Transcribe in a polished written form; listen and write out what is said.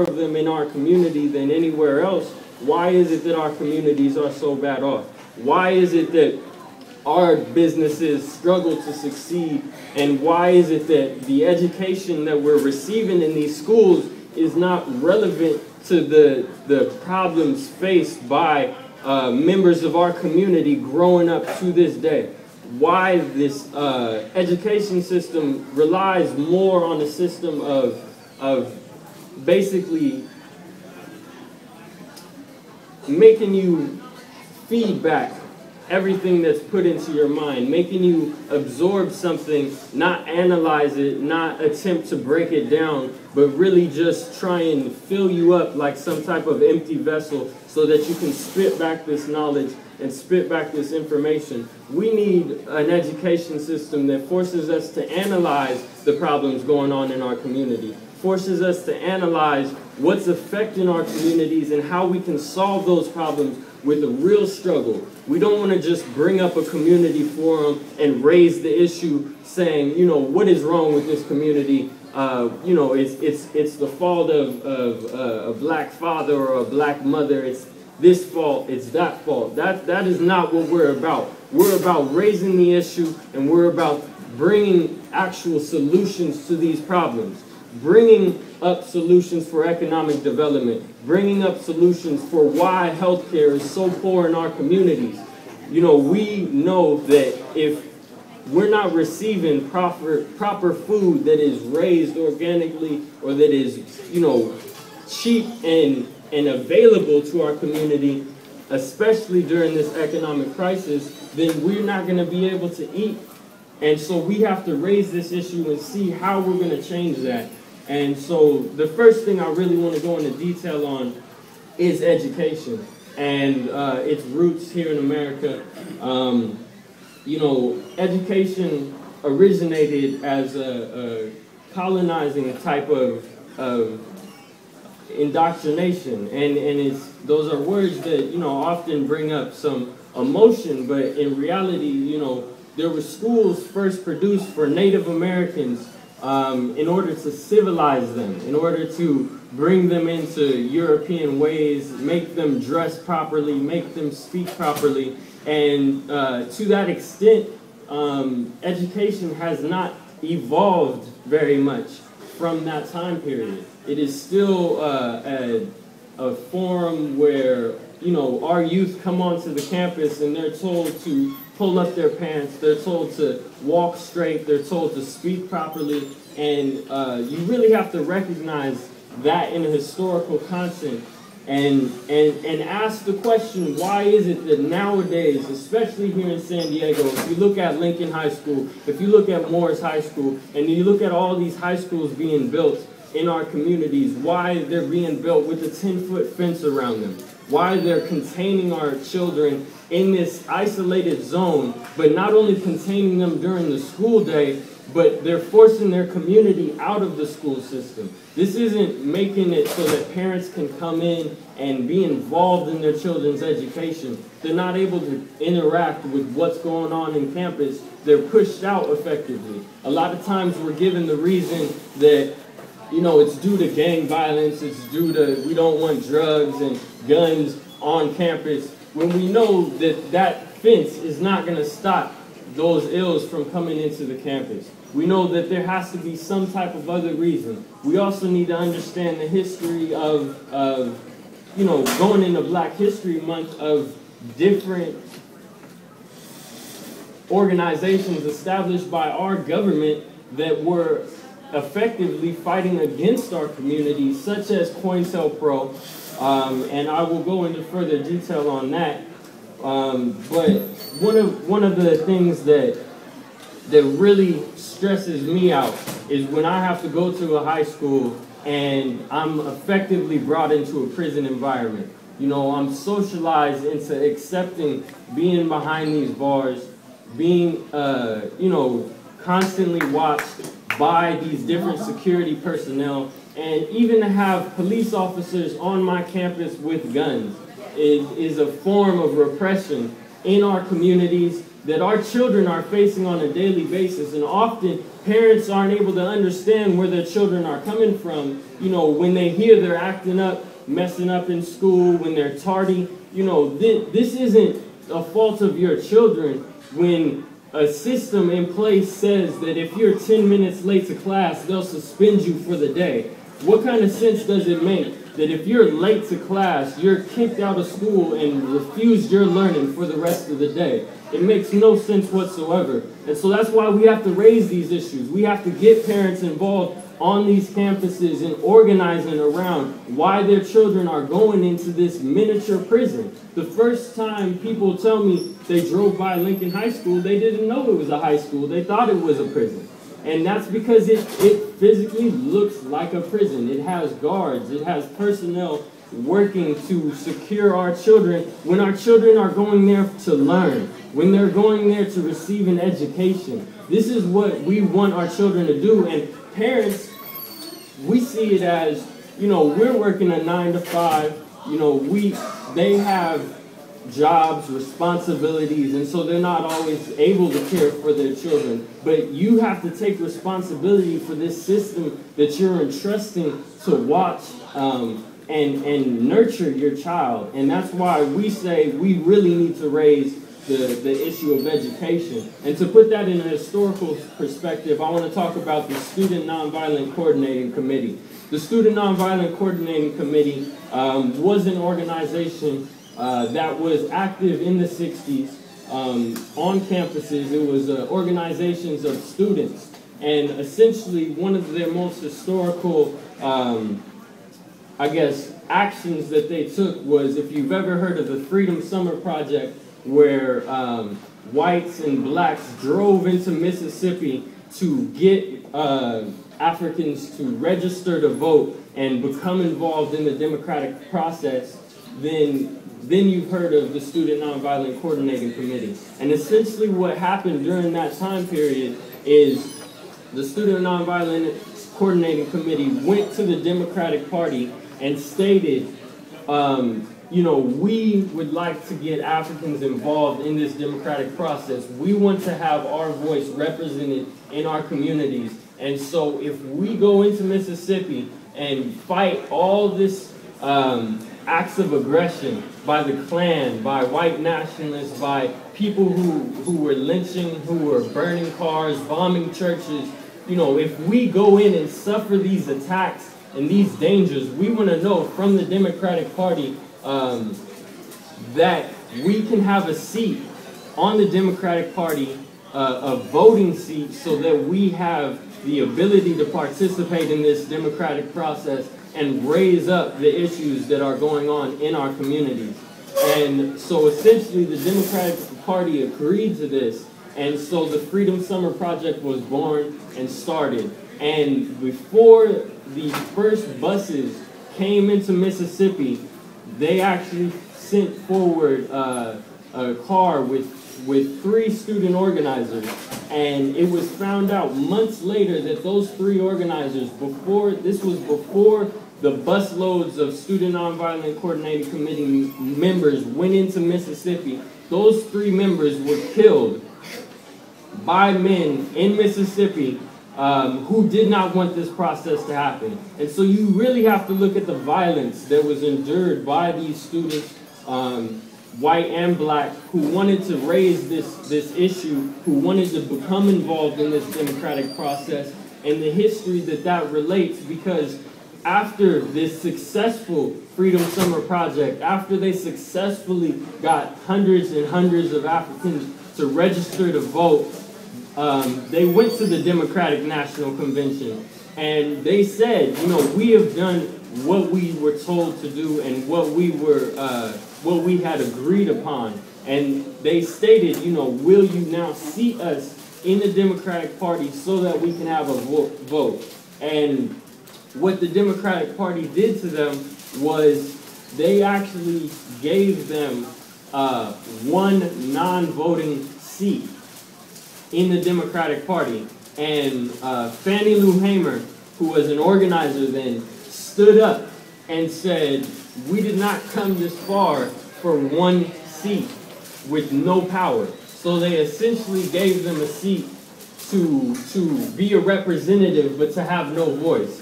of them in our community than anywhere else, why is it that our communities are so bad off? Why is it that our businesses struggle to succeed? And why is it that the education that we're receiving in these schools is not relevant to the problems faced by members of our community growing up to this day? Why this education system relies more on a system of basically making you feedback everything that's put into your mind, making you absorb something, not analyze it, not attempt to break it down, but really just try and fill you up like some type of empty vessel so that you can spit back this knowledge and spit back this information. We need an education system that forces us to analyze the problems going on in our community, forces us to analyze what's affecting our communities and how we can solve those problems with a real struggle. We don't want to just bring up a community forum and raise the issue saying, you know, what is wrong with this community? You know, it's the fault of a black father or a black mother. It's this fault, it's that fault. That is not what we're about. We're about raising the issue, and we're about bringing actual solutions to these problems, bringing up solutions for economic development, bringing up solutions for why healthcare is so poor in our communities. You know, we know that if we're not receiving proper food that is raised organically or that is, you know, cheap and available to our community, especially during this economic crisis, then we're not going to be able to eat. And so we have to raise this issue and see how we're going to change that. And so the first thing I really want to go into detail on is education and its roots here in America. You know, education originated as a colonizing type of indoctrination, and those are words that, you know, often bring up some emotion, but in reality, you know, there were schools first produced for Native Americans in order to civilize them, in order to bring them into European ways, make them dress properly, make them speak properly, and to that extent, education has not evolved very much from that time period. It is still a forum where, you know, our youth come onto the campus and they're told to pull up their pants, they're told to walk straight, they're told to speak properly, and you really have to recognize that in a historical context and ask the question, why is it that nowadays, especially here in San Diego, if you look at Lincoln High School, if you look at Morris High School, and you look at all these high schools being built in our communities, why they're being built with a 10-foot fence around them, why they're containing our children in this isolated zone, but not only containing them during the school day, but they're forcing their community out of the school system. This isn't making it so that parents can come in and be involved in their children's education. They're not able to interact with what's going on in campus. They're pushed out effectively. A lot of times we're given the reason that, you know, it's due to gang violence, it's due to we don't want drugs and guns on campus, when we know that that fence is not going to stop those ills from coming into the campus. We know that there has to be some type of other reason. We also need to understand the history of you know, going into Black History Month, of different organizations established by our government that were effectively fighting against our community, such as COINTELPRO, and I will go into further detail on that. But one of the things that really stresses me out is when I have to go to a high school and I'm effectively brought into a prison environment. You know, I'm socialized into accepting being behind these bars, being, you know, constantly watched by these different security personnel, and even to have police officers on my campus with guns is a form of repression in our communities that our children are facing on a daily basis. And often parents aren't able to understand where their children are coming from, you know, when they hear they're acting up, messing up in school, when they're tardy. You know, this isn't a fault of your children when a system in place says that if you're 10 minutes late to class, they'll suspend you for the day. What kind of sense does it make that if you're late to class, you're kicked out of school and refused your learning for the rest of the day? It makes no sense whatsoever. And so that's why we have to raise these issues. We have to get parents involved on these campuses and organizing around why their children are going into this miniature prison. The first time people tell me they drove by Lincoln High School, they didn't know it was a high school. They thought it was a prison. And that's because it physically looks like a prison. It has guards. It has personnel working to secure our children when our children are going there to learn, when they're going there to receive an education. This is what we want our children to do. And parents, we see it as, you know, we're working a 9 to 5. You know, they have jobs, responsibilities, and so they're not always able to care for their children. But you have to take responsibility for this system that you're entrusting to watch and nurture your child. And that's why we say we really need to raise the issue of education. And to put that in a historical perspective, I want to talk about the Student Nonviolent Coordinating Committee. The Student Nonviolent Coordinating Committee was an organization that was active in the 60s on campuses. It was organizations of students. And essentially one of their most historical, I guess, actions that they took was, if you've ever heard of the Freedom Summer Project, where whites and blacks drove into Mississippi to get Africans to register to vote and become involved in the democratic process, then you've heard of the Student Nonviolent Coordinating Committee. And essentially what happened during that time period is the Student Nonviolent Coordinating Committee went to the Democratic Party and stated, you know, we would like to get Africans involved in this democratic process. We want to have our voice represented in our communities. And so if we go into Mississippi and fight all this acts of aggression by the Klan, by white nationalists, by people who were lynching, who were burning cars, bombing churches, you know, if we go in and suffer these attacks and these dangers, we want to know from the Democratic Party that we can have a seat on the Democratic Party, a voting seat, so that we have the ability to participate in this democratic process and raise up the issues that are going on in our communities. And so essentially the Democratic Party agreed to this, and so the Freedom Summer Project was born and started. And before the first buses came into Mississippi, they actually sent forward a car with 3 student organizers. And it was found out months later that those 3 organizers, before the busloads of Student Nonviolent Coordinating Committee members went into Mississippi, those 3 members were killed by men in Mississippi who did not want this process to happen. And so you really have to look at the violence that was endured by these students, white and black, who wanted to raise this issue, who wanted to become involved in this democratic process, and the history that relates, because after this successful Freedom Summer Project, after they successfully got hundreds and hundreds of Africans to register to vote, they went to the Democratic National Convention, and they said, you know, we have done what we were told to do and what we had agreed upon. And they stated, you know, will you now seat us in the Democratic Party so that we can have a vote? And what the Democratic Party did to them was they actually gave them 1 non-voting seat in the Democratic Party. And Fannie Lou Hamer, who was an organizer then, stood up and said, we did not come this far for 1 seat with no power. So they essentially gave them a seat to be a representative, but to have no voice.